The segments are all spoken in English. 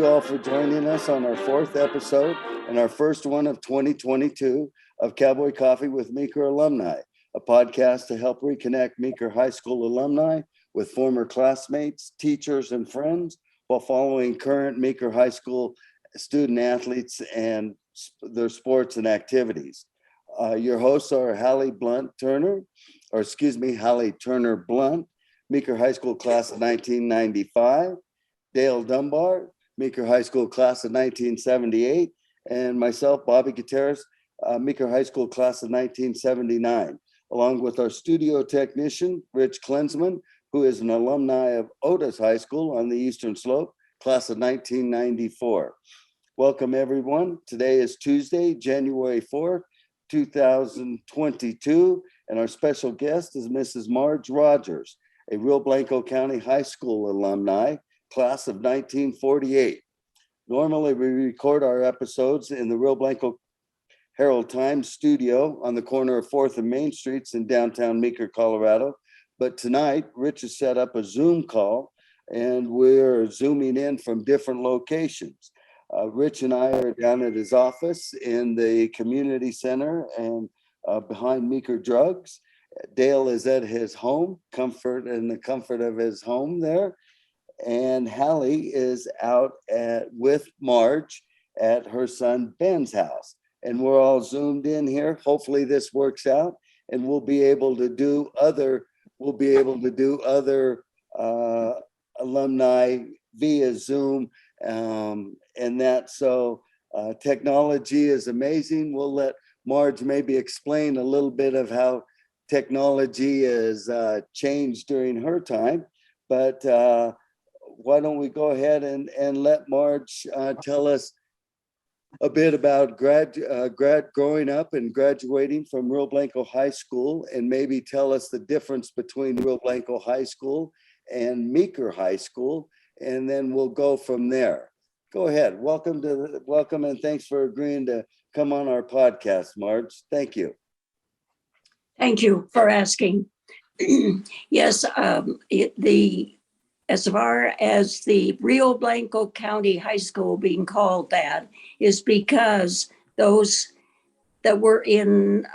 you all for joining us on our fourth episode and our first one of 2022 of Cowboy Coffee with Meeker Alumni, a podcast to help reconnect Meeker High School alumni with former classmates, teachers, and friends while following current Meeker High School student athletes and their sports and activities. Your hosts are Hallie Turner Blunt, Meeker High School class of 1995, Dale Dunbar, Meeker High School class of 1978, and myself, Bobby Gutierrez, Meeker High School class of 1979, along with our studio technician, Rich Klensman, who is an alumni of Otis High School on the Eastern Slope, class of 1994. Welcome, everyone. Today is Tuesday, January 4th, 2022, and our special guest is Mrs. Marge Rogers, a Rio Blanco County High School alumni, class of 1948. Normally, we record our episodes in the Rio Blanco Herald Times studio on the corner of 4th and Main Streets in downtown Meeker, Colorado. But tonight, Rich has set up a Zoom call, and we're Zooming in from different locations. Rich and I are down at his office in the community center and behind Meeker Drugs. Dale is at his home, in the comfort of his home there. And Hallie is out with Marge at her son Ben's house. And we're all zoomed in here. Hopefully this works out and we'll be able to do other alumni via Zoom. Technology is amazing. We'll let Marge maybe explain a little bit of how technology has changed during her time. But why don't we go ahead and let Marge tell us a bit about growing up and graduating from Rio Blanco High School, and maybe tell us the difference between Rio Blanco High School and Meeker High School, and then we'll go from there. Go ahead. Welcome and thanks for agreeing to come on our podcast, Marge. Thank you. Thank you for asking. Yes, as far as the Rio Blanco County High School being called that is because those that were in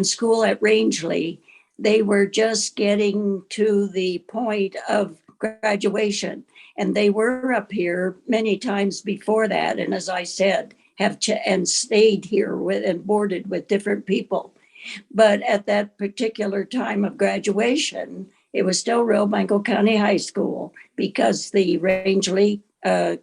school at Rangeley, they were just getting to the point of graduation, and they were up here many times before that. And as I said, and stayed here and boarded with different people. But at that particular time of graduation, it was still Rio Blanco County High School because the Rangeley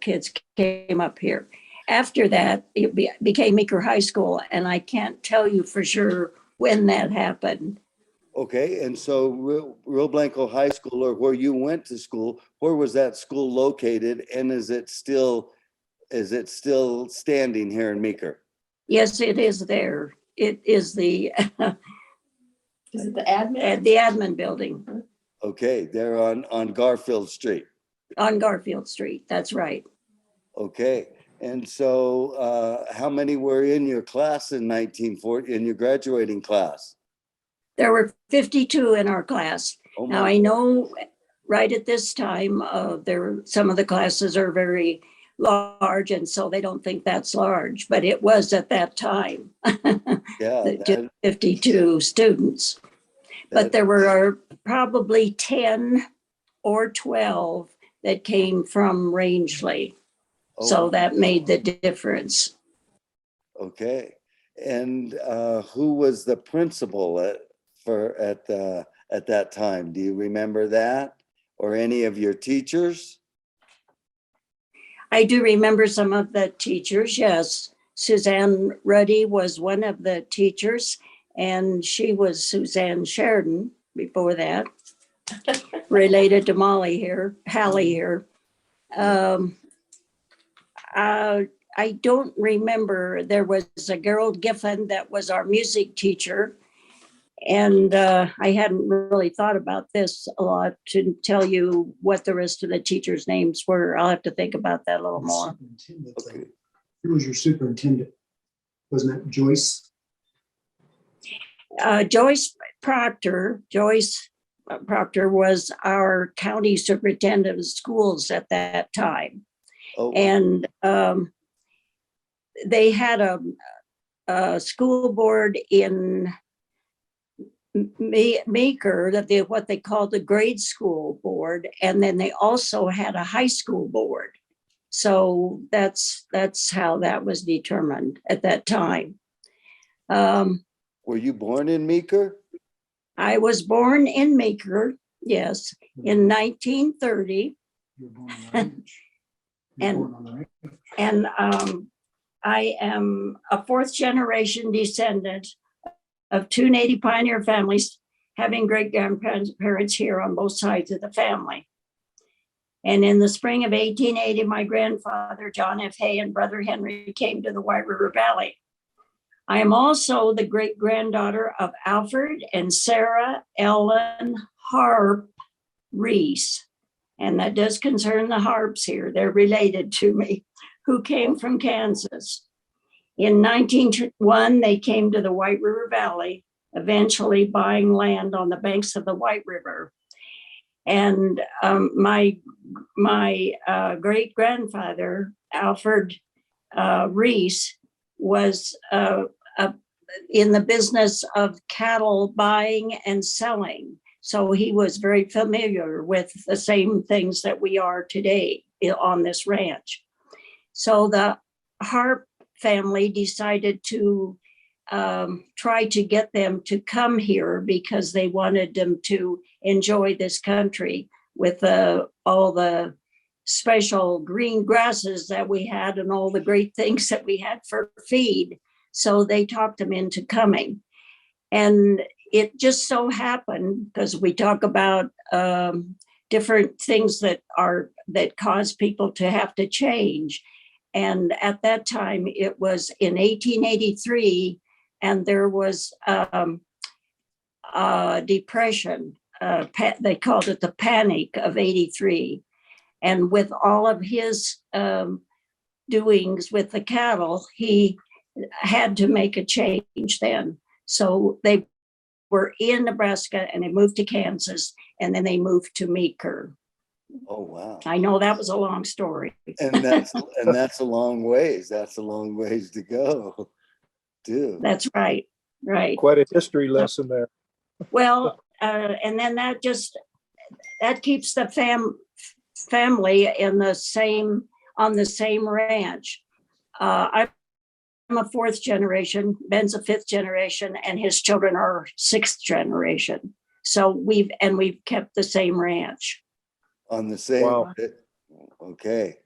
kids came up here. After that, it became Meeker High School, and I can't tell you for sure when that happened. Okay, and so Rio Blanco High School, or where you went to school, where was that school located, and is it still standing here in Meeker? Yes, it is there. It is the Is it the admin? The admin building. Okay, they're on Garfield Street. On Garfield Street, that's right. Okay, and so how many were in your class in 1940, in your graduating class? There were 52 in our class. Now I know right at this time, some of the classes are very large, and so they don't think that's large, but it was at that time. Yeah, 52 students. But there were probably 10 or 12 that came from Rangeley. So that made the difference. Okay. And who was the principal at that time? Do you remember that, or any of your teachers? I do remember some of the teachers, yes. Suzanne Ruddy was one of the teachers, and she was Suzanne Sheridan before that, related to Hallie here. I don't remember. There was a Gerald Giffen that was our music teacher, and I hadn't really thought about this a lot to tell you what the rest of the teachers' names were. I'll have to think about that a little more. Okay. Who was your superintendent? Wasn't that Joyce? Joyce Proctor. Joyce Proctor was our county superintendent of schools at that time. Oh, And they had a school board in Meeker, that what they called the grade school board, and then they also had a high school board. So that's how that was determined at that time. were you born in Meeker? I was born in Meeker, yes, in 1930. You were born on the range. You were And- born on the range. And I am a fourth generation descendant of two Native pioneer families, having great grandparents here on both sides of the family. And in the spring of 1880, my grandfather, John F. Hay, and brother Henry came to the White River Valley. I am also the great granddaughter of Alfred and Sarah Ellen Harp Reese. And that does concern the Harps here. They're related to me, who came from Kansas. In 1901, they came to the White River Valley, eventually buying land on the banks of the White River. And my great grandfather, Alfred Reese, was in the business of cattle buying and selling. So he was very familiar with the same things that we are today on this ranch. So the Harp family decided to try to get them to come here because they wanted them to enjoy this country with all the special green grasses that we had and all the great things that we had for feed. So they talked them into coming. And it just so happened, because we talk about different things that cause people to have to change. And at that time, it was in 1883, and there was depression. They called it the Panic of '83. And with all of his doings with the cattle, he had to make a change then. So they were in Nebraska and they moved to Kansas, and then they moved to Meeker. Oh, wow. I know that was a long story. And that's a long ways. That's a long ways to go, too. That's right. Right. Quite a history lesson there. Well, and then that keeps the family on the same ranch. I'm a fourth generation, Ben's a fifth generation, and his children are sixth generation. So we've kept the same ranch. On the same. Wow. Okay.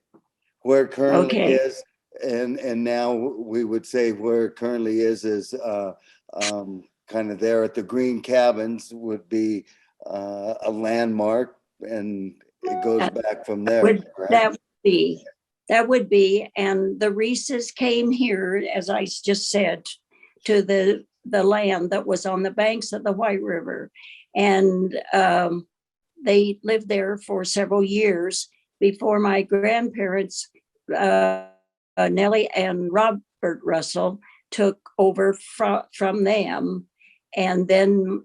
Where it currently Okay. is, and now we would say where it currently is kind of there at the Green Cabins would be a landmark, and it goes back from there. That would be, and the Reeses came here, as I just said, to the land that was on the banks of the White River. And they lived there for several years before my grandparents, Nellie and Robert Russell, took over from them. And then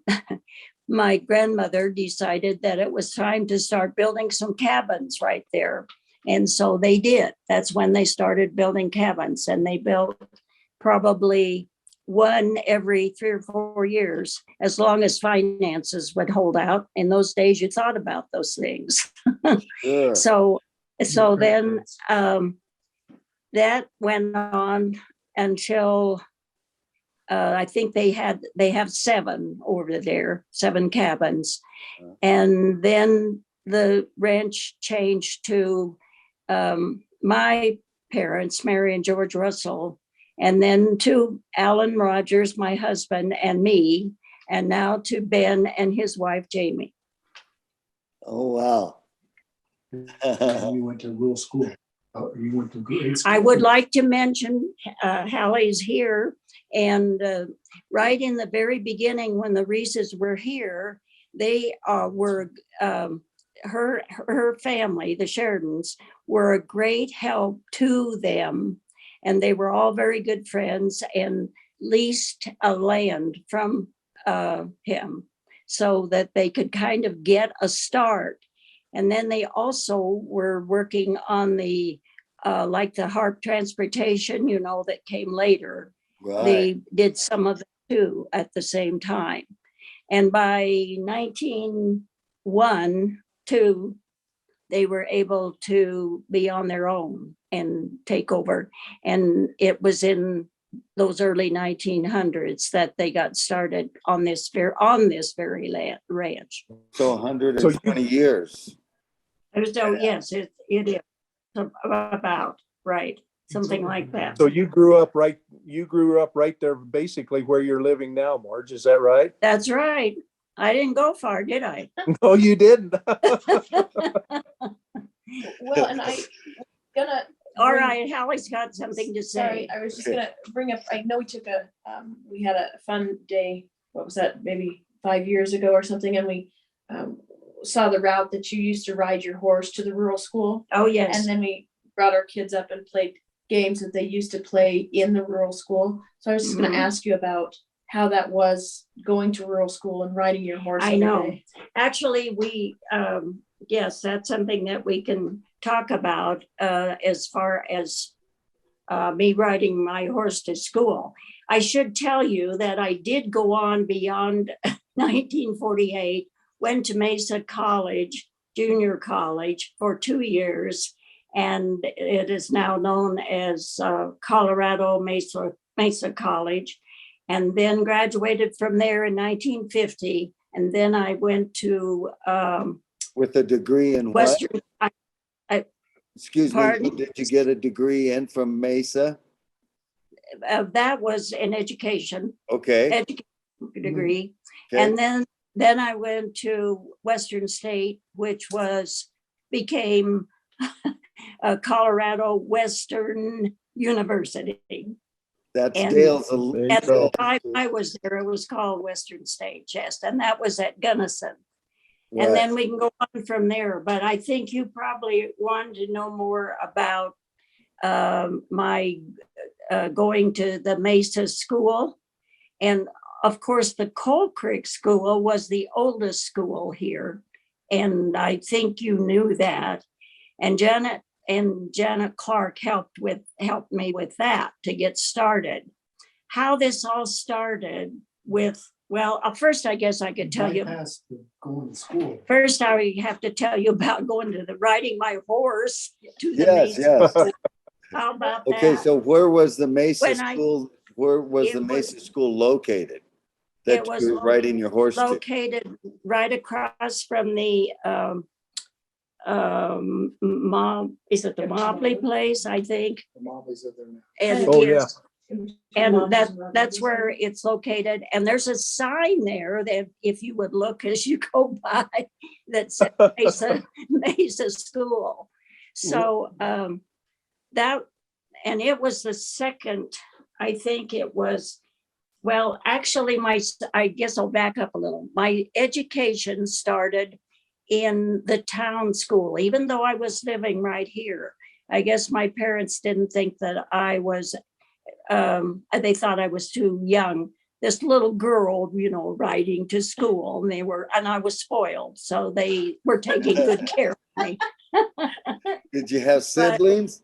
my grandmother decided that it was time to start building some cabins right there. And so they did. That's when they started building cabins, and they built probably one every 3 or 4 years, as long as finances would hold out. In those days, you thought about those things. Sure. So then that went on until I think they have 7 over there, 7 cabins. And then the ranch changed to my parents, Mary and George Russell, and then to Alan Rogers, my husband, and me, and now to Ben and his wife, Jamie. Oh, wow. And you went to rural school. You went to grade school. I would like to mention Hallie's here, and right in the very beginning, when the Reeses were here, they were her family, the Sheridans, were a great help to them, and they were all very good friends and leased a land from him. so that they could kind of get a start. And then they also were working on the like the HARP transportation, you know, that came later. Right. They did some of it too at the same time. And by 1901, 2, they were able to be on their own and take over. And it was in those early 1900s that they got started on this very ranch. So 120 years. So yes, it is about right, something like that. So you grew up right there, basically where you're living now, Marge. Is that right? That's right. I didn't go far, did I? No, you didn't. Well, and All right, Hallie's got something to say. sorry, I was just gonna bring up, I know we had a fun day, what was that, maybe 5 years ago or something, and we saw the route that you used to ride your horse to the rural school. Oh, yes. And then we brought our kids up and played games that they used to play in the rural school. So I was just gonna Mhm. ask you about how that was going to rural school and riding your horse. I every know. day. Actually, yes, that's something that we can talk about as far as me riding my horse to school. I should tell you that I did go on beyond 1948, went to Mesa College, junior college, for 2 years, and it is now known as Colorado Mesa College, and then graduated from there in 1950. And then I went to With a degree in what? Western. Excuse me, Pardon? did you get a degree in from Mesa? That was in education, Okay. education degree. Okay. And then I went to Western State, which became Colorado Western University. That's and- Dale's. At the time I was there, it was called Western State, yes, and that was at Gunnison. And then we can go on from there, but I think you probably wanted to know more about my going to the Mesa School. And of course, the Coal Creek School was the oldest school here. And I think you knew that. And Janet Clark helped me with that to get started. How this all started with, well, first, I guess I could tell you. Bypass the going to school. First, I have to tell you about going to riding my horse to the Yes, Mesa. yes. How about that? Okay, so where was the Mesa When I- School? Where was It the was- Mesa School located? That It was you were riding your horse to? located right across from the is it the Mobley place, I think? The Mobleys are there now. And Oh, yes, and that's where it's located. And there's a sign there that if you would look as you go by, that says Mesa School. So that, and it was the second, I think it was, well, actually I guess I'll back up a little. My education started in the town school, even though I was living right here. I guess my parents didn't think that I was, they thought I was too young. This little girl, riding to school, and I was spoiled. So they were taking good care of me. Did you have siblings?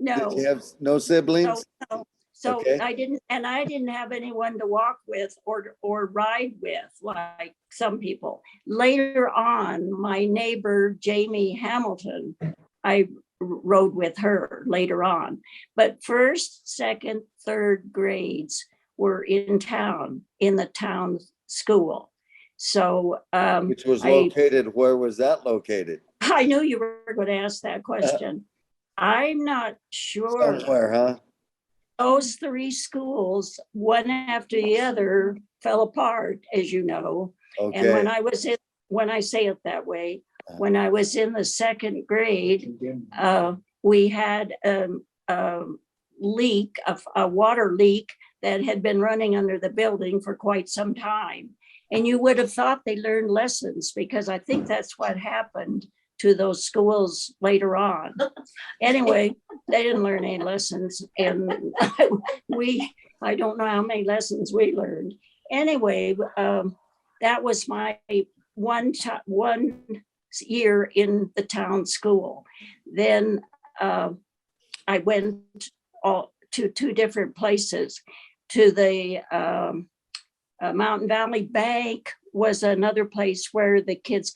No. Did you have no siblings? So Okay. I didn't have anyone to walk with or ride with like some people. Later on, my neighbor, Jamie Hamilton, I rode with her later on. But first, second, third grades were in town, in the town school. So Which was located, where was that located? I knew you were going to ask that question. I'm not sure. Somewhere, huh? Those 3 schools, one after the other, fell apart, as you know. And Okay. when I say it that way, when I was in the second grade, Condemned. we had a leak, a water leak that had been running under the building for quite some time. And you would have thought they learned lessons, because I think that's what happened to those schools later on. Anyway, they didn't learn any lessons, and I don't know how many lessons we learned. Anyway, that was my one year in the town school. Then I went to two different places. To the Mountain Valley Bank was another place where the kids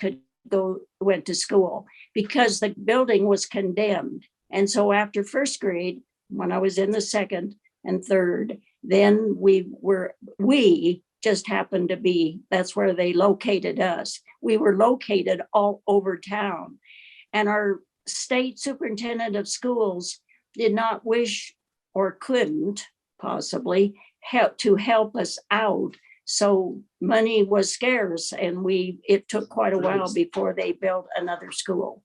went to school because the building was condemned. And so after first grade, when I was in the second and third, then we just happened to be, that's where they located us. We were located all over town. And our state superintendent of schools did not wish or couldn't possibly help us out. So money was scarce, and it took quite a while before they built another school.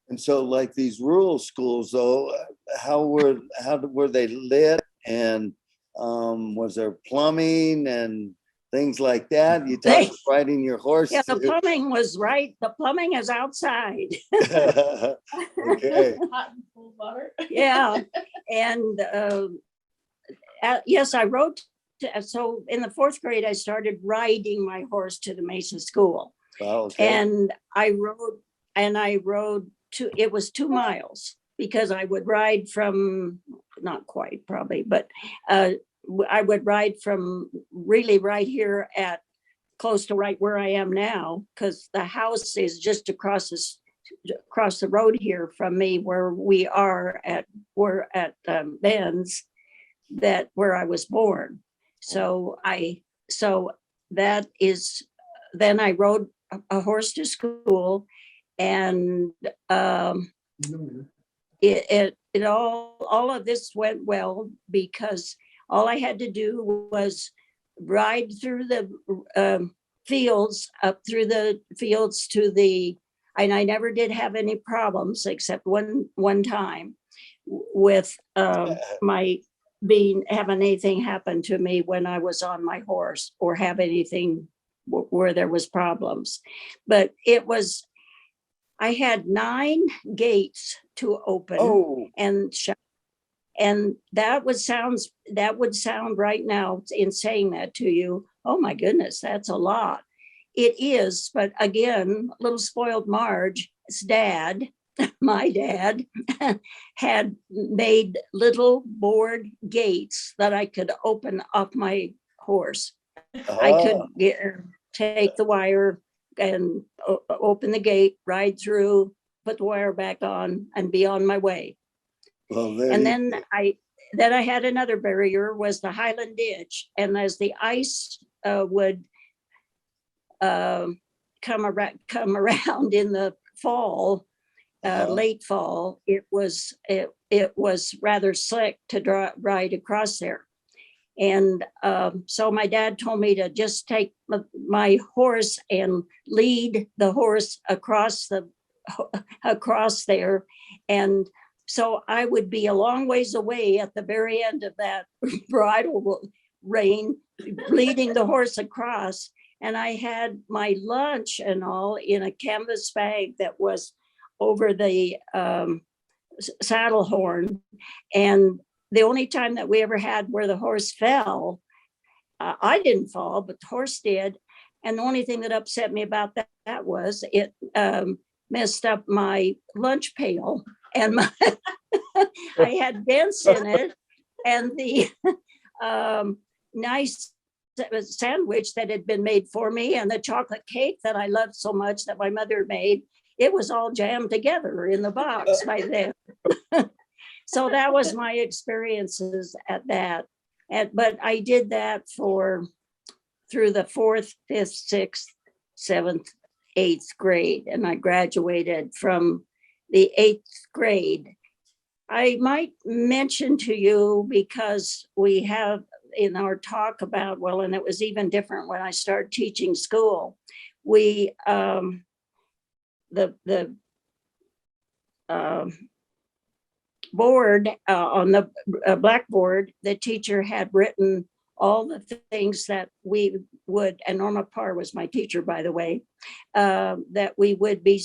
And so like these rural schools though, how were they lit, and was there plumbing and things like that? You talked about riding your horse. Yeah, the plumbing was right. The plumbing is outside. Okay. Hot and cold water. Yeah. And yes, I rode. So in the fourth grade, I started riding my horse to the Mesa School. Wow, okay. And I rode it was 2 miles, because I would ride from, not quite probably, but I would ride from really right here at close to right where I am now, because the house is just across the road here from me, where we're at Ben's, where I was born. So that is, then I rode a horse to school, and all of this went well, because all I had to do was ride through the fields, up through the fields and I never did have any problems, except one time with having anything happen to me when I was on my horse, or have anything where there was problems. But I had 9 gates to open. Oh. And shut. And that would sound right now, in saying that to you, oh my goodness, that's a lot. It is, but again, little spoiled Marge's dad, my dad, had made little board gates that I could open off my horse. I could take the wire and open the gate, ride through, put the wire back on, and be on my way. Well, and then I had another barrier, was the Highland Ditch. And as the ice would come around in the fall, late fall, it was rather slick to ride across there. And so my dad told me to just take my horse and lead the horse across there. And so I would be a long ways away at the very end of that bridle rein, leading the horse across. And I had my lunch and all in a canvas bag that was over the saddle horn. And the only time that we ever had where the horse fell, I didn't fall, but the horse did. And the only thing that upset me about that was it messed up my lunch pail, and I had dents in it, and the nice sandwich that had been made for me, and the chocolate cake that I loved so much that my mother made, it was all jammed together in the box by then. So that was my experiences at that. But I did that through the 4th, 5th, 6th, 7th, 8th grade, and I graduated from the 8th grade. I might mention to you, because we have in our talk about, well, and it was even different when I started teaching school, we the board on the blackboard, the teacher had written all the things that we would, and Norma Parr was my teacher, by the way, that we would be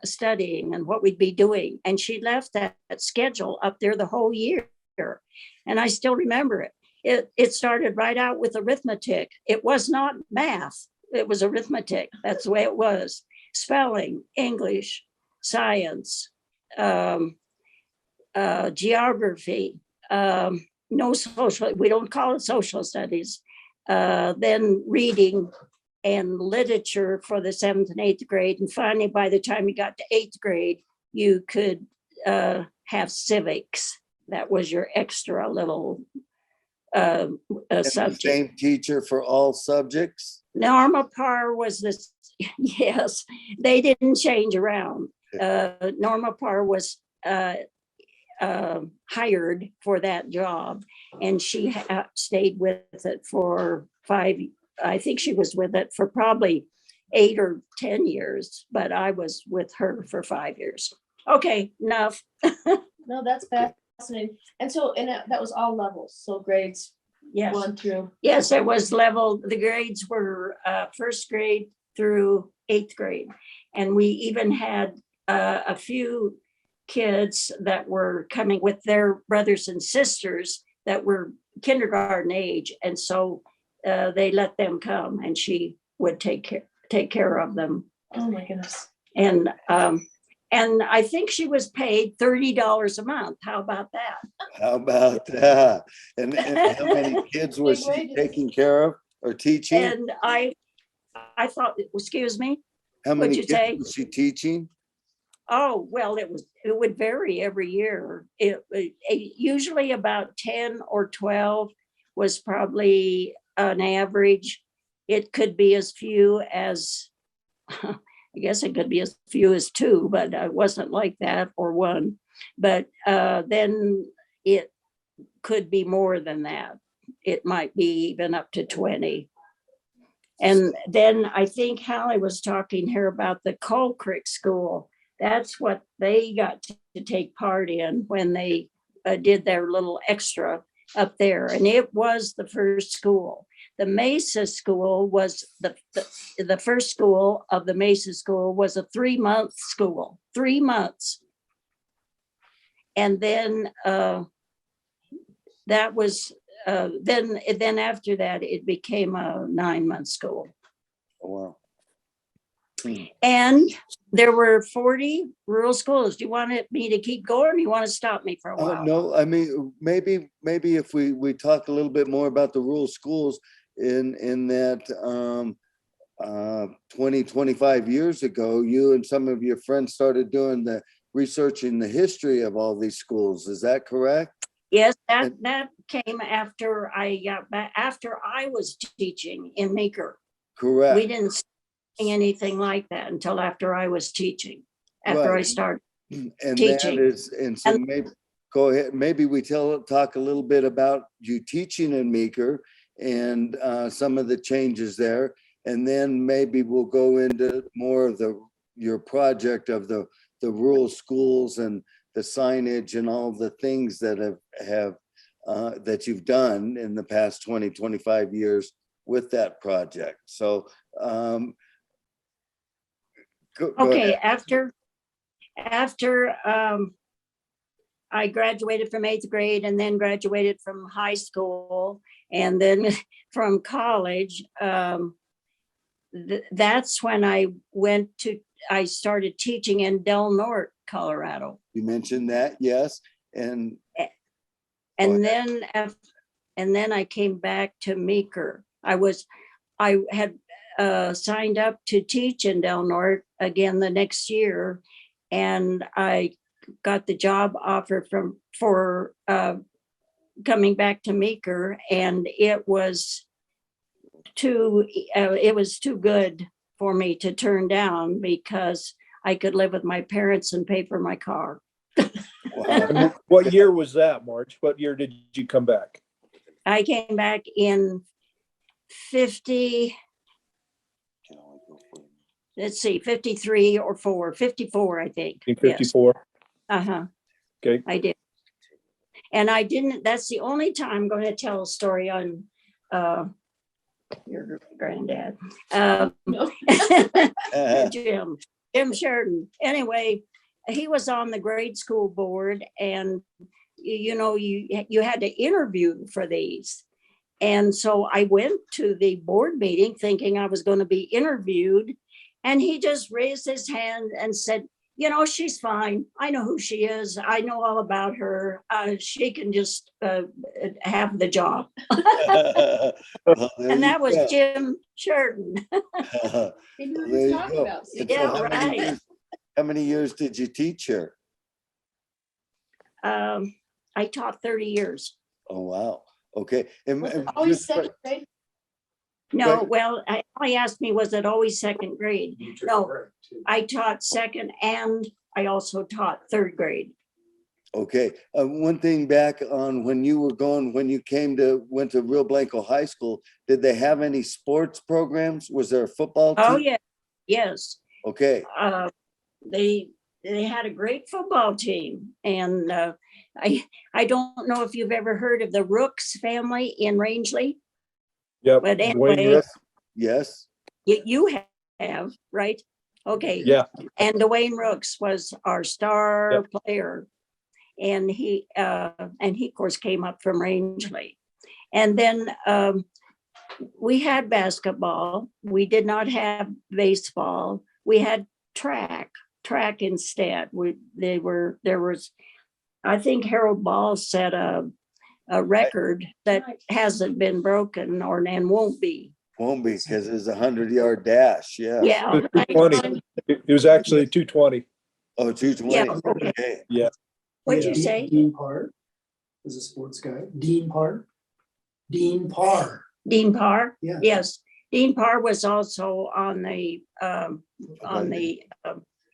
studying and what we'd be doing. And she left that schedule up there the whole year. And I still remember it. It started right out with arithmetic. It was not math. It was arithmetic. That's the way it was. Spelling, English, science, geography, no social, we don't call it social studies. Then reading and literature for the 7th and 8th grade. And finally, by the time you got to 8th grade, you could have civics. That was your extra little And the subject. same teacher for all subjects? Norma Parr was this, yes, they didn't change around. Norma Parr was hired for that job, and she stayed with it for 5, I think she was with it for probably 8 or 10 years, but I was with her for 5 years. Okay, enough. No, that's fascinating. And so, that was all levels, so grades Yes. 1 through. Yes, it was level, the grades were 1st grade through 8th grade. And we even had a few kids that were coming with their brothers and sisters that were kindergarten age. And so they let them come, and she would take care of them. Oh my goodness. And I think she was paid $30 a month. How about that? How about that? And how many kids was Big she wages. taking care of or teaching? And I thought, excuse me? How many what'd you say? kids was she teaching? Oh, well, it would vary every year. It usually about 10 or 12 was probably an average. It could be as few as, I guess it could be as few as 2, but it wasn't like that, or 1. But then it could be more than that. It might be even up to 20. And then I think Hallie was talking here about the Coal Creek School. That's what they got to take part in when they did their little extra up there. And it was the first school. The Mesa School was the first school of the Mesa School was a 3-month school, 3 months. And then that was, then after that, it became a 9-month school. Oh, wow. And there were 40 rural schools. Do you want me to keep going, or do you want to stop me for a while? No, I mean, maybe if we talk a little bit more about the rural schools in that 25 years ago, you and some of your friends started doing the researching the history of all these schools. Is that correct? Yes, that came after after I was teaching in Meeker. Correct. We didn't see anything like that until after I was teaching, after Right. I started. And teaching. that is, and so maybe go ahead. Maybe we talk a little bit about you teaching in Meeker and some of the changes there, and then maybe we'll go into more of your project of the rural schools and the signage and all the things that have that you've done in the past 20-25 years with that project. So go Okay, ahead. after I graduated from 8th grade, and then graduated from high school, and then from college, that's when I started teaching in Del Norte, Colorado. You mentioned that, yes, and And then I came back to Meeker. I had signed up to teach in Del Norte again the next year, and I got the job offer for coming back to Meeker, and it was too good for me to turn down, because I could live with my parents and pay for my car. wow. What year was that, Marge? What year did you come back? I came back in 53 or 54, I think. In Yes. 54? Uh-huh. Okay. I did. And I didn't, that's the only time I'm going to tell a story on your granddad. No. Jim Sheridan. Anyway, he was on the grade school board, and you had to interview for these. And so I went to the board meeting thinking I was going to be interviewed. And he just raised his hand and said, you know, she's fine. I know who she is. I know all about her. She can just have the job. Well, there And you that was go. Jim Sheridan. He knew what There he was you talking go. about. And Yeah, so right. how many years did you teach here? I taught 30 years. Oh, wow. Okay. And, Was it and always just for- second grade? No, Right. well, I asked me, was it always second grade? You took No. a break, too. I taught second and I also taught third grade. Okay, one thing back on when you went to Rio Blanco High School, did they have any sports programs? Was there a football Oh, team? yeah, yes. Okay, They had a great football team. And I don't know if you've ever heard of the Rooks family in Rangeley, Yep. but Wayne anyway, Rook. yes, you have, right? Okay. Yeah. And Dwayne Rooks was our star player. And he of course came up from Rangeley. And then we had basketball. We did not have baseball. We had track instead. I think Harold Ball set a record that hasn't been broken and won't be. won't be because it's 100-yard dash. Yeah. Yeah. It was 220. It was actually 220. Oh, 220. Yeah, okay. Okay. Yeah. What'd you Dean- say? Dean Parr was a sports guy. Dean Parr. Dean Parr. Dean Parr? Yeah. Yes. Dean Parr was also on the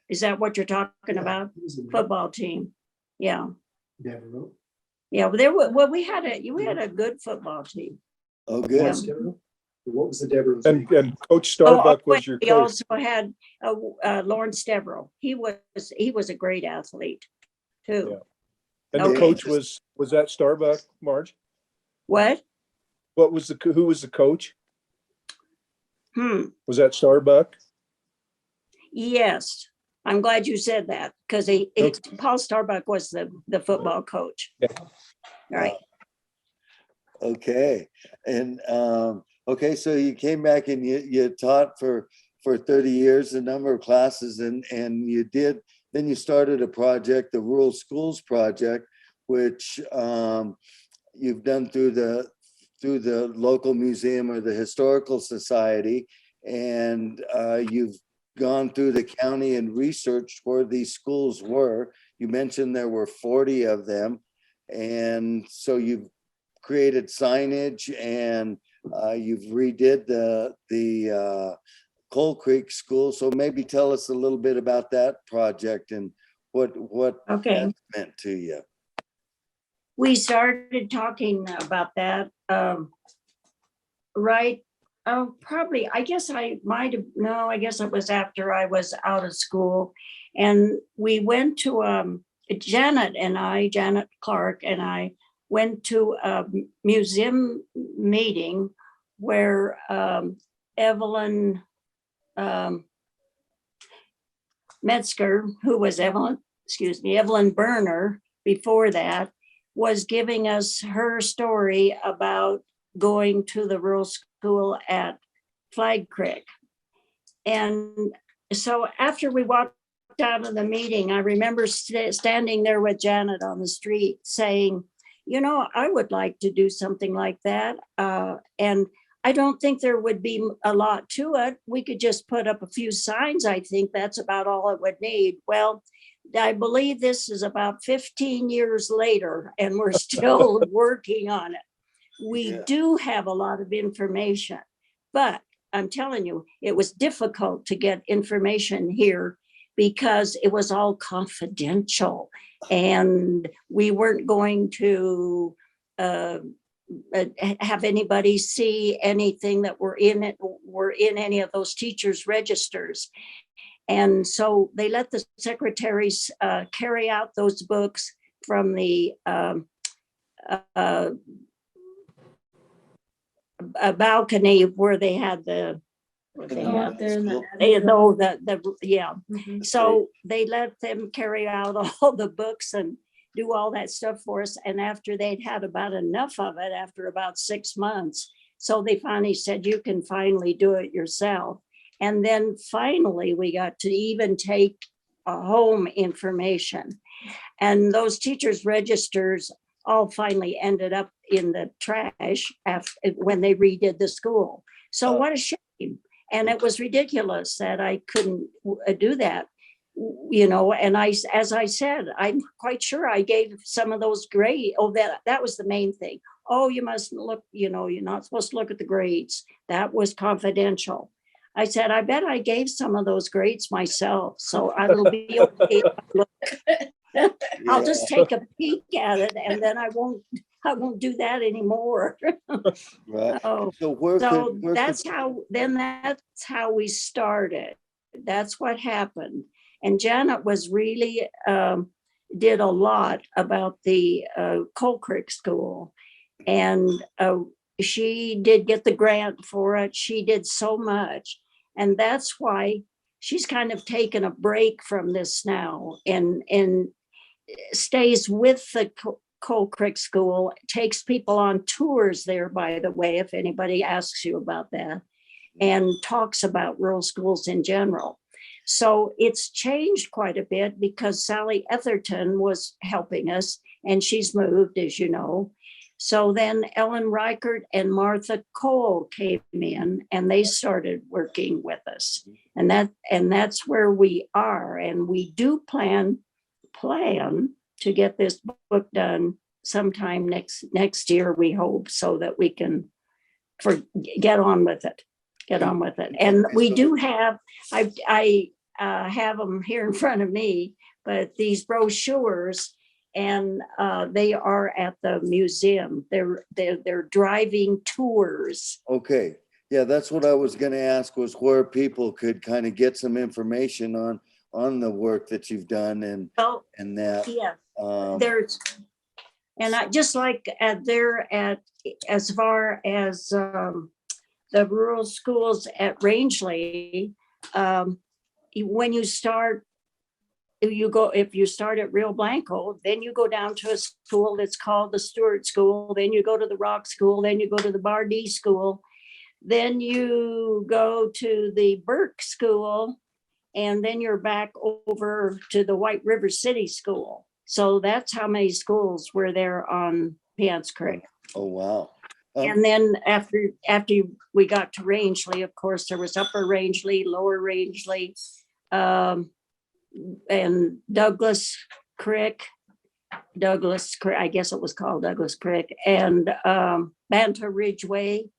is that what you're talking about? He was in Football team. Yeah. Devereaux. Yeah, well, we had a good football team. Oh, good. Yeah. Devereaux? What was the Devereaux? And Coach Starbuck was your We coach. also had Lawrence Devereaux. He was a great athlete too. Yeah. And the Okay. coach was that Starbuck, Marge? What? Who was the coach? Hmm. Was that Starbuck? Yes. I'm glad you said that because Paul Starbuck was the football coach. Yeah. Right. Okay. And okay, so you came back and you taught for 30 years, a number of classes, and then you started a project, the Rural Schools Project, which you've done through the local museum or the Historical Society, and you've gone through the county and researched where these schools were. You mentioned there were 40 of them, and so you've created signage, and you've redid the Coal Creek School. So maybe tell us a little bit about that project and what Okay. that meant to you. We started talking about that right. Oh, probably. I guess it was after I was out of school. And we went to Janet Clark and I went to a museum meeting where Evelyn Metzger, who was Evelyn Berner before that, was giving us her story about going to the rural school at Flag Creek. And so after we walked out of the meeting, I remember standing there with Janet on the street saying, you know, I would like to do something like that. And I don't think there would be a lot to it. We could just put up a few signs. I think that's about all it would need. Well, I believe this is about 15 years later, and we're still working on it. We do have a lot of information, but I'm telling you, it was difficult to get information here because it was all confidential and we weren't going to have anybody see anything that were in any of those teachers' registers. And so they let the secretaries carry out those books from the a balcony where they had the Out there in the yeah. Mhm. So they let them carry out all the books and do all that stuff for us. And after they'd had about enough of it, after about 6 months, so they finally said, you can finally do it yourself. And then finally, we got to even take home information. And those teachers' registers all finally ended up in the trash after, when they redid the school. So what a shame. And it was ridiculous that I couldn't do that, you know. And as I said, I'm quite sure I gave some of those grades. Oh, that was the main thing. Oh, you mustn't look, you know, you're not supposed to look at the grades. That was confidential. I said, I bet I gave some of those grades myself. So it'll be okay. I'll just take a peek at it, and then I won't do that anymore. Right. Oh, So that's how we started. That's what happened. And Janet was really did a lot about the Coal Creek School, and she did get the grant for it. She did so much, and that's why she's kind of taken a break from this now, and stays with the Coal Creek School, takes people on tours there, by the way, if anybody asks you about that, and talks about rural schools in general. So it's changed quite a bit because Sally Etherton was helping us, and she's moved, as you know. So then Ellen Reichert and Martha Cole came in, and they started working with us. And that's where we are. And we do plan to get this book done sometime next year, we hope, so that we can get on with it. And we do have, I have them here in front of me, but these brochures, and they are at the museum. They're driving tours. Okay. Yeah, that's what I was going to ask, was where people could kind of get some information on the work that you've done and that. Yeah, there's, and I just like there at, as far as the rural schools at Rangeley, when you start, if you start at Rio Blanco, then you go down to a school that's called the Stewart School, then you go to the Rock School, then you go to the Bardee School, then you go to the Burke School, and then you're back over to the White River City School. So that's how many schools were there on Piance Creek. Oh, wow. And then after we got to Rangeley, of course, there was Upper Rangeley, Lower Rangeley, and Douglas Creek, I guess it was called Douglas Creek, and Banta Ridgeway.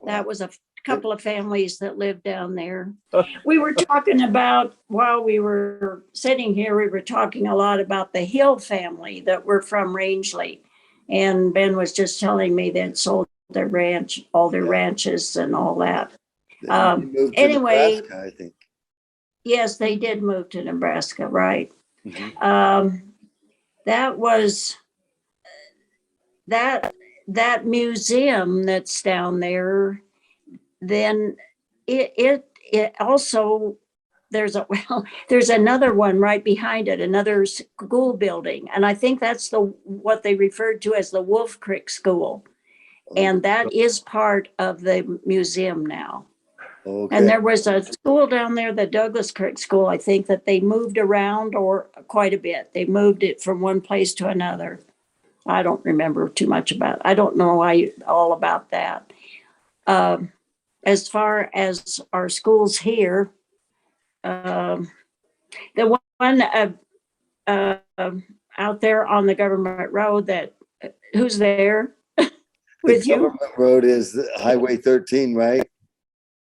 That was a couple of families that lived down there. We were talking about, while we were sitting here, we were talking a lot about the Hill family that were from Rangeley. And Ben was just telling me they'd sold their ranch, all their ranches and all that. They moved to Anyway, Nebraska, I think. Yes, they did move to Nebraska, right? Mhm. That was that museum that's down there. Then it also, there's another one right behind it, another school building, and I think that's what they referred to as the Wolf Creek School, and that is part of the museum now. Okay. And there was a school down there, the Douglas Creek School, I think, that they moved around or quite a bit. They moved it from one place to another. I don't remember too much about it. I don't know all about that. As far as our schools here, the one out there on the government road that, who's there with The you? government road is Highway 13, right?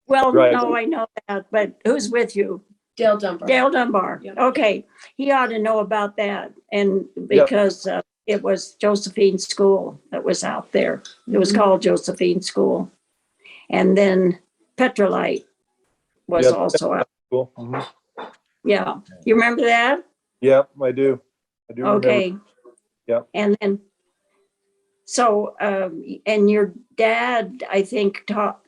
Well, Right. no, I know that, but who's with you? Dale Dunbar. Dale Dunbar. Yep. Okay, he ought to know about that, and because it was Josephine School that was out there. It was called Josephine School, and then Petrolite was Yep. also out. Cool. Mhm. Yeah, you remember that? Yep, I do. I do remember. Okay. Yep. And then, so, and your dad, I think, taught.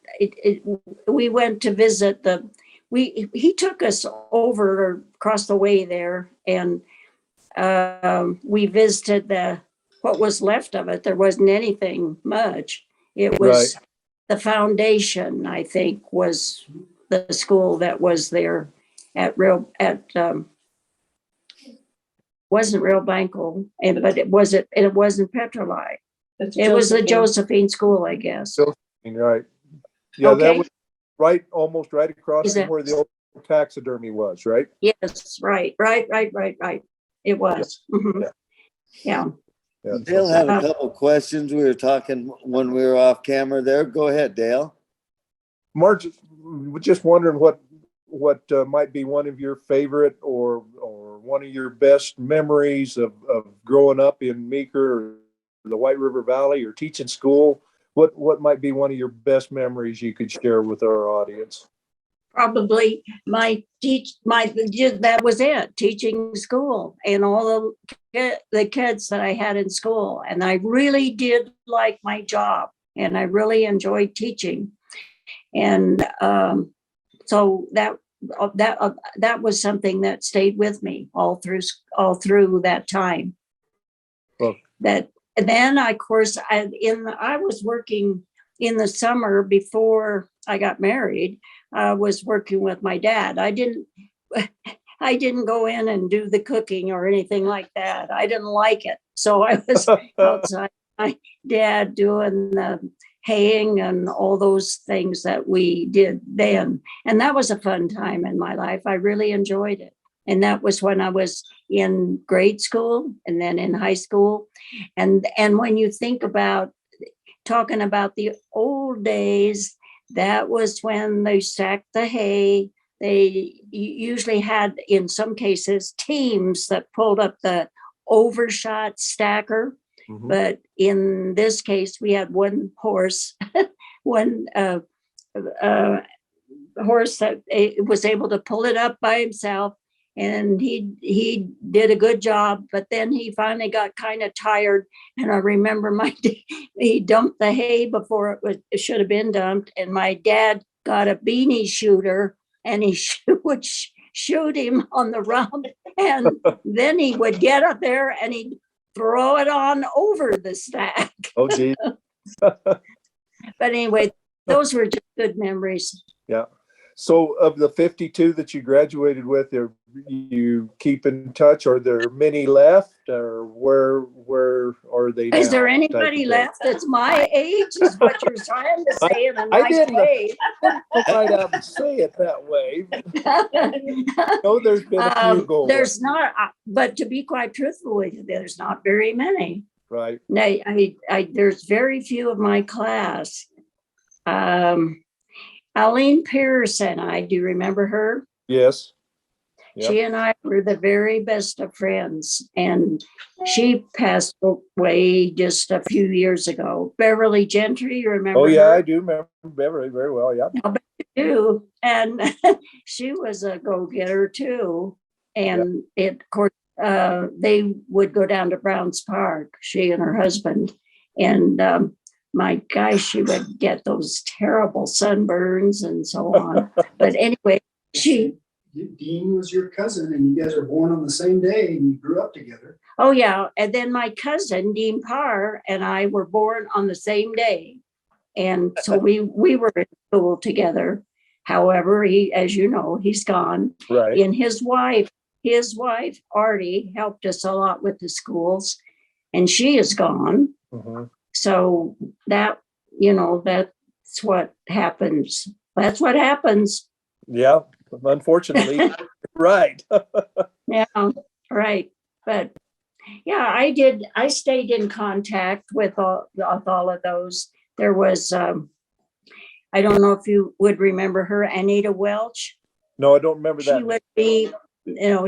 We went to visit he took us over across the way there, and we visited what was left of it. There wasn't anything much. It was the foundation, I think, was the school that was there wasn't Real Blanco, but it wasn't Petrolite. It was the Josephine School, I guess. Right. Yeah, Okay. that was almost right across from where the old taxidermy was, right? Yes, right. It was. Mhm. Yeah. Dale had a couple questions. We were talking when we were off camera there. Go ahead, Dale. Marge, just wondering what might be one of your favorite or one of your best memories of growing up in Meeker or the White River Valley or teaching school. What might be one of your best memories you could share with our audience? Probably that was it, teaching school and all the kids that I had in school. And I really did like my job and I really enjoyed teaching. And so that was something that stayed with me all through that time. Well, And then, of course, I was working in the summer before I got married. I was working with my dad. I didn't go in and do the cooking or anything like that. I didn't like it. So I was outside my dad doing the haying and all those things that we did then. And that was a fun time in my life. I really enjoyed it. And that was when I was in grade school and then in high school. And when you think about talking about the old days, that was when they stacked the hay. They usually had, in some cases, teams that pulled up the overshot stacker. mm-hmm. But in this case, we had one horse, one horse that was able to pull it up by himself. And he did a good job, but then he finally got kind of tired. And I remember he dumped the hay before it should have been dumped. And my dad got a beanie shooter and he would shoot him on the rump. And then he would get up there and he'd throw it on over the stack. Oh, geez. But anyway, those were just good memories. Yeah. So of the 52 that you graduated with, you keep in touch? Are there many left, or where are they now? Is there anybody left that's my age, is what you're trying to say in a I nice didn't way? quite out and say it that way. No, there's been a few going. There's not, but to be quite truthful with you, there's not very many. Right. No, there's very few of my class. Aline Pearson, do you remember her? Yes. Yep. She and I were the very best of friends, and she passed away just a few years ago. Beverly Gentry, you remember? Oh yeah, her? I do remember Beverly very well. Yeah. I bet you do. And she was a go-getter too. And of course, they would go down to Browns Park, she and her husband, and my gosh, she would get those terrible sunburns and so on. But anyway, Dean was your cousin and you guys were born on the same day and you grew up together. Oh yeah. And then my cousin, Dean Parr, and I were born on the same day. And so we were in school together. However, as you know, he's gone. Right. And his wife, Artie, helped us a lot with the schools, and she is gone. Mm-hmm. So that's what happens. That's what happens. Yeah. Unfortunately, right. Yeah, right. But yeah, I stayed in contact with all of those. There was, I don't know if you would remember her, Anita Welch. No, I don't remember that.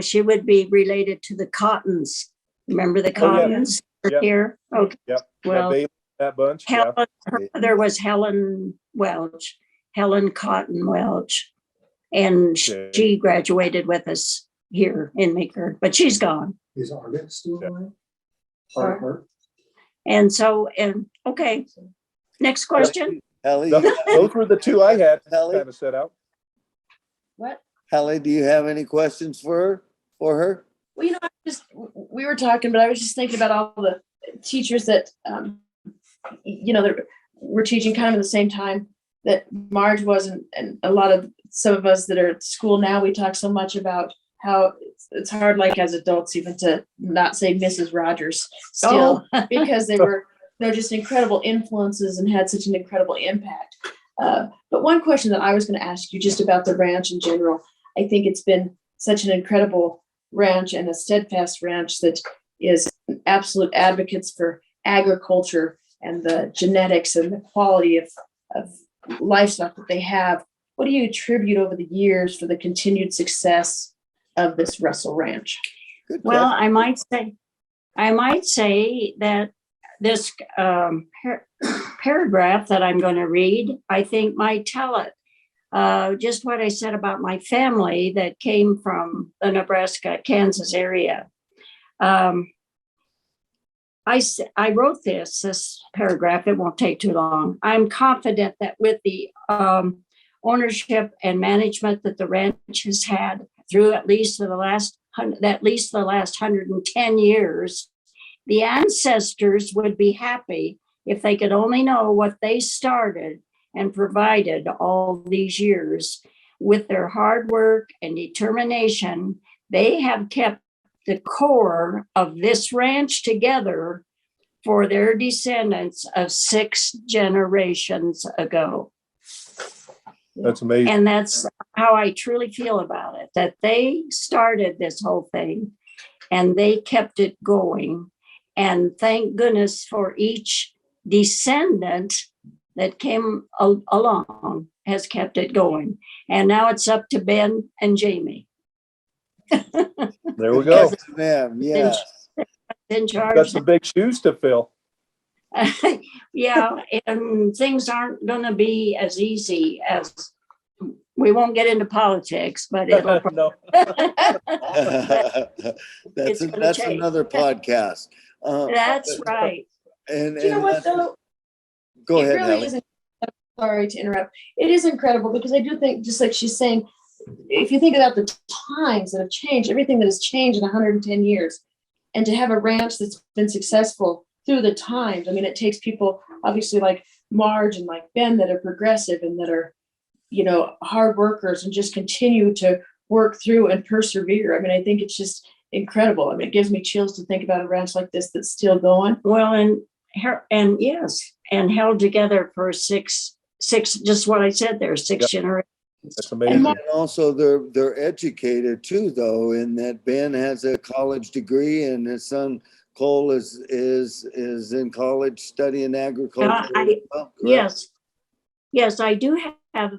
She would be related to the Cottons. Remember the Cottons here? Okay. Yep. Well, that bunch. There was Helen Cotton Welch. And she graduated with us here in Meeker, but she's gone. Is Argent still alive? Art. And so, okay. Next question. Hallie, Those were the two I had Hallie? kind of set out. What? Hallie, do you have any questions for her? Well, we were talking, but I was just thinking about all the teachers that, that were teaching kind of at the same time that Marge was, and a lot of some of us that are at school now, we talk so much about how it's hard, like as adults, even to not say Mrs. Rogers still, because they're just incredible influences and had such an incredible impact. But one question that I was going to ask you just about the ranch in general, I think it's been such an incredible ranch and a steadfast ranch that is absolute advocates for agriculture and the genetics and the quality of livestock that they have. What do you attribute over the years for the continued success of this Russell Ranch? Good Well, question. I might say that this paragraph that I'm going to read, I think might tell it. Just what I said about my family that came from the Nebraska, Kansas area. I wrote this paragraph, it won't take too long. I'm confident that with the ownership and management that the ranch has had through at least the last 110 years, the ancestors would be happy if they could only know what they started and provided all these years. With their hard work and determination, they have kept the core of this ranch together for their descendants of 6 generations ago. That's amazing. And that's how I truly feel about it, that they started this whole thing and they kept it going. And thank goodness for each descendant that came along has kept it going. And now it's up to Ben and Jamie. There we go. Yes, ma'am. Yeah. In charge. Got some big shoes to fill. Yeah, and things aren't going to be as easy as, we won't get into politics, but it'll. No. That's change. another podcast. That's right. And Do you know what though? Go It ahead, really Hallie. is. Sorry to interrupt. It is incredible because I do think, just like she's saying, if you think about the times that have changed, everything that has changed in 110 years, and to have a ranch that's been successful through the times. I mean, it takes people obviously like Marge and like Ben that are progressive and that are, hard workers and just continue to work through and persevere. I mean, I think it's just incredible. I mean, it gives me chills to think about a ranch like this that's still going. Well, and yes, and held together for six, just what I said there, 6 generations. That's amazing. And also they're educated too, though, in that Ben has a college degree and his son Cole is in college studying agriculture. Yes, I do have.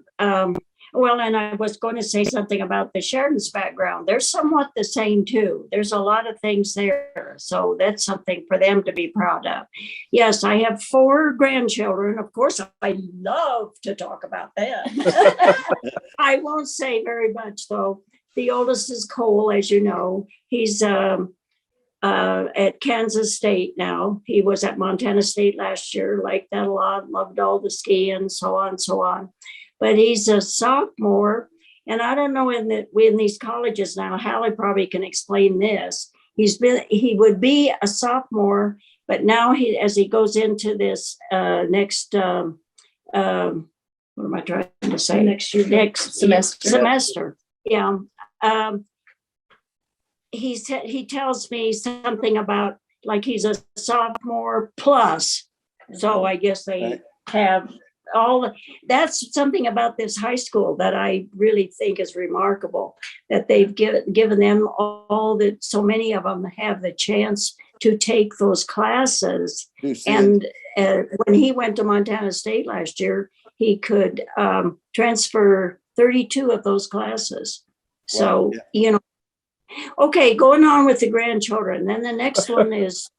Well, and I was going to say something about the Sheridan's background. They're somewhat the same too. There's a lot of things there. So that's something for them to be proud of. Yes, I have 4 grandchildren. Of course, I love to talk about that. I won't say very much though. The oldest is Cole, as you know. He's at Kansas State now. He was at Montana State last year, liked that a lot, loved all the skiing, so on, so on. But he's a sophomore, and I don't know in these colleges now, Hallie probably can explain this. He would be a sophomore, but now as he goes into this next, what am I trying to say? Next semester. Yeah. He tells me something about like he's a sophomore plus. So I guess they have that's something about this high school that I really think is remarkable, that they've given them all that, so many of them have the chance to take those classes. And when he went to Montana State last year, he could transfer 32 of those classes. So, okay, going on with the grandchildren. Then the next one is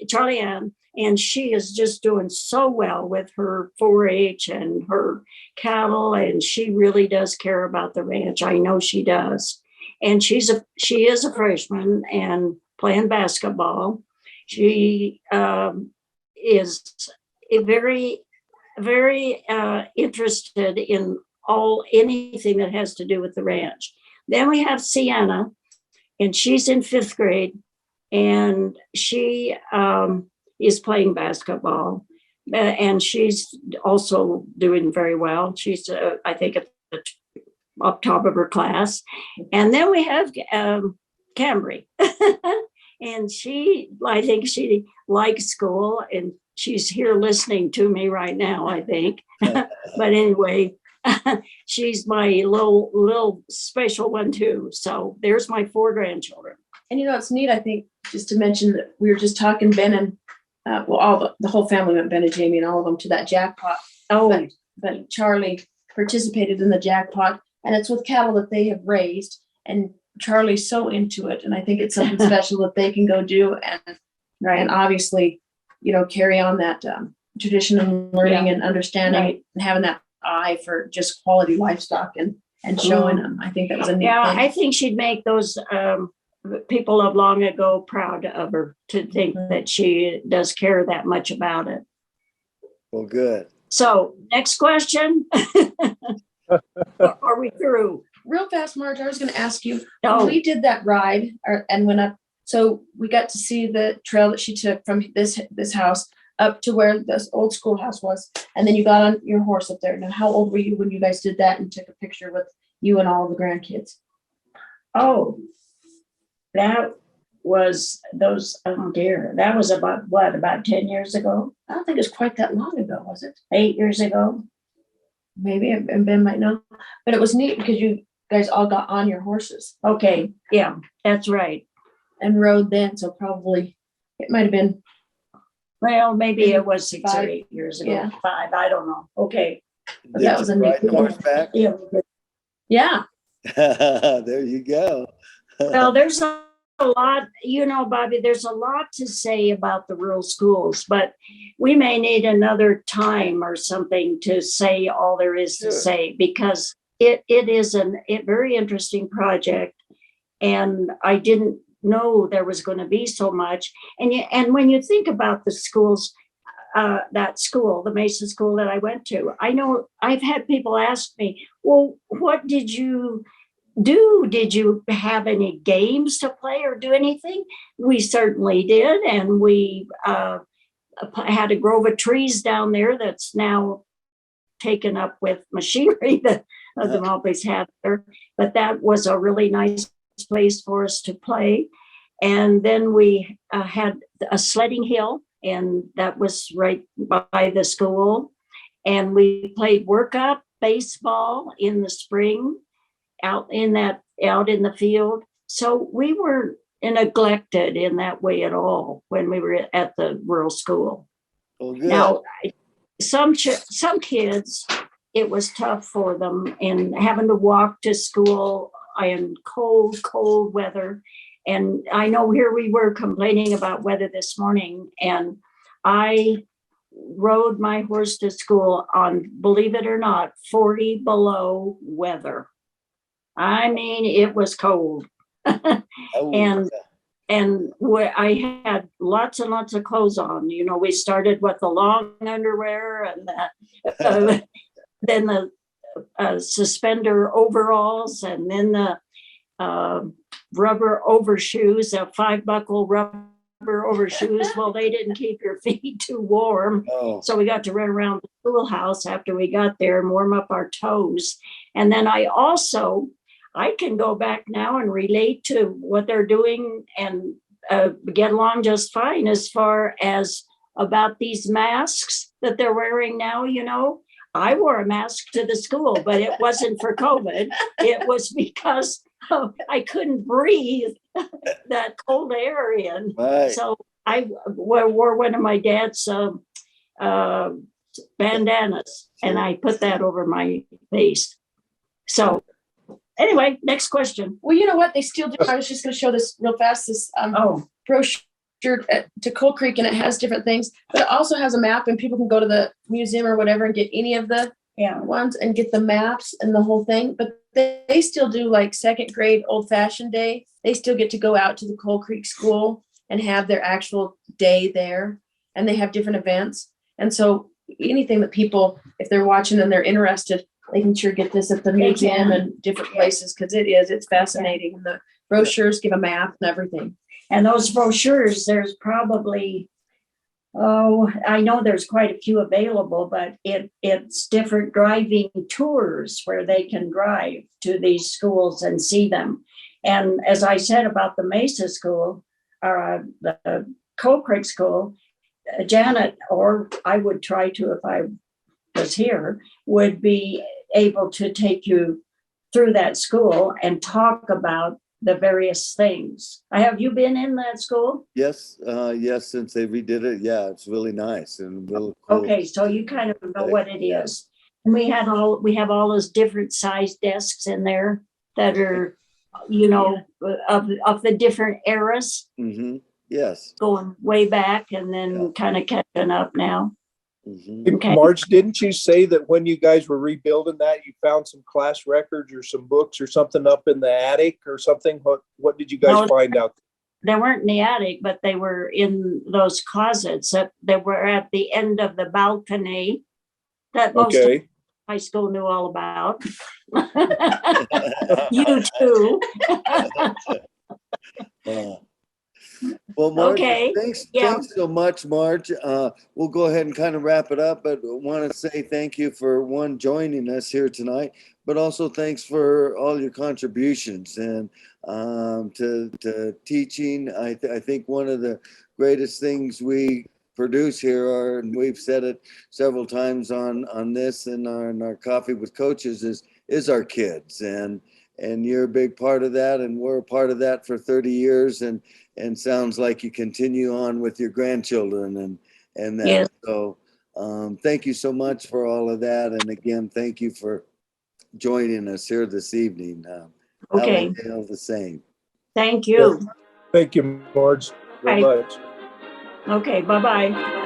Charlie Ann, and she is just doing so well with her 4-H and her cattle, and she really does care about the ranch. I know she does. And she is a freshman and playing basketball. She is very, very interested in anything that has to do with the ranch. Then we have Sienna. and she's in 5th grade, and she is playing basketball, and she's also doing very well. She's, I think, at the up top of her class. And then we have Cambry, and I think she likes school, and she's here listening to me right now, I think. But anyway, she's my little special one too. So there's my 4 grandchildren. And it's neat, I think, just to mention that we were just talking, Ben and, all the whole family went, Ben and Jamie and all of them, to that jackpot. Oh, But Charlie participated in the jackpot, and it's with cattle that they have raised, and Charlie's so into it. And I think it's something special that they can go do and obviously, carry on that tradition and learning and understanding and having that eye for just quality livestock and showing them. I think that was a neat thing. I think she'd make those people of long ago proud of her, to think that she does care that much about it. Well, good. So next question. Are we through? Real fast, Marge, I was going to ask you, Oh. when we did that ride and went up, so we got to see the trail that she took from this house up to where this old schoolhouse was. And then you got on your horse up there. Now, how old were you when you guys did that and took a picture with you and all of the grandkids? Oh, that was that was about 10 years ago, I don't think it's quite that long ago, was it? 8 years ago. Maybe, and Ben might know. But it was neat because you guys all got on your horses Okay, yeah, that's right. and rode then. So probably it might have been. Well, maybe it was 6 or 5. 8 years ago. Yeah. 5, I don't know. Okay. But that was a neat Ride thing. horseback. Yeah. Yeah. There you go. Well, there's a lot, Bobby, there's a lot to say about the rural schools, but we may need another time or something to say all there is to Sure. say, because it is a very interesting project. And I didn't know there was going to be so much. And when you think about the schools, that school, the Mason school that I went to, I know I've had people ask me, well, what did you do? Did you have any games to play or do anything? We certainly did. And we had a grove of trees down there that's now taken up with machinery that the Maltbys had there. But that was a really nice place for us to play. And then we had a sledding hill, and that was right by the school. And we played workup baseball in the spring out in the field. So we weren't neglected in that way at all when we were at the rural school. Well, good. Now, some kids, it was tough for them in having to walk to school in cold weather. And I know here we were complaining about weather this morning, and I rode my horse to school on, believe it or not, 40 below weather. I mean, it was cold. Oh, and yeah. I had lots and lots of clothes on. We started with the long underwear, and then the suspender overalls, and then the rubber overshoes, 5-buckle rubber overshoes. Well, they didn't keep your feet too warm. Oh, So we got to run around the schoolhouse after we got there and warm up our toes. And then I can go back now and relate to what they're doing and get along just fine as far as about these masks that they're wearing now. I wore a mask to the school, but it wasn't for COVID. It was because I couldn't breathe that cold air in. right. So I wore one of my dad's bandanas, and I put that over my face. So anyway, next question. Well, you know what? They still do. I was just going to show this real fast. This brochure to Coal Creek, and it has different things, but it also has a map, and people can go to the museum or whatever and get any of the ones and get the maps and the whole thing. But they still do like 2nd grade old fashioned day. They still get to go out to the Coal Creek school and have their actual day there, and they have different events. And so anything that people, if they're watching and they're interested, they can sure get this at the museum and different places, because it's fascinating. And brochures, give a map and everything. And those brochures, there's probably, oh, I know there's quite a few available, but it's different driving tours where they can drive to these schools and see them. And as I said about the Mesa School, the Coal Creek School, Janet, or I would try to if I was here, would be able to take you through that school and talk about the various things. Have you been in that school? Yes, yes, since they redid it, yeah, it's really nice and really cool. Okay, so you kind of know what it is. And we have all those different size desks in there that are, you know, of the different eras, Mm-hmm, yes. going way back and then Yeah. kind of catching up now. Mm-hmm. Hey, Okay. Marge, didn't you say that when you guys were rebuilding that, you found some class records or some books or something up in the attic or something? What did you guys No. find out? They weren't in the attic, but they were in those closets that were at the end of the balcony that most of Okay. high school knew all about. You too. Well, Marge, Okay, thanks yeah. so much, Marge. We'll go ahead and kind of wrap it up, but want to say thank you for joining us here tonight, but also thanks for all your contributions and to teaching. I think one of the greatest things we produce here are, and we've said it several times on this and on our Coffee with Coaches, is our kids, and you're a big part of that, and we're a part of that for 30 years, and sounds like you continue on with your grandchildren and that. Yes. So thank you so much for all of that, and again, thank you for joining us here this evening. Okay. Dale, the same. Thank you. Thank you, Marge, very Bye. much. Okay, bye-bye.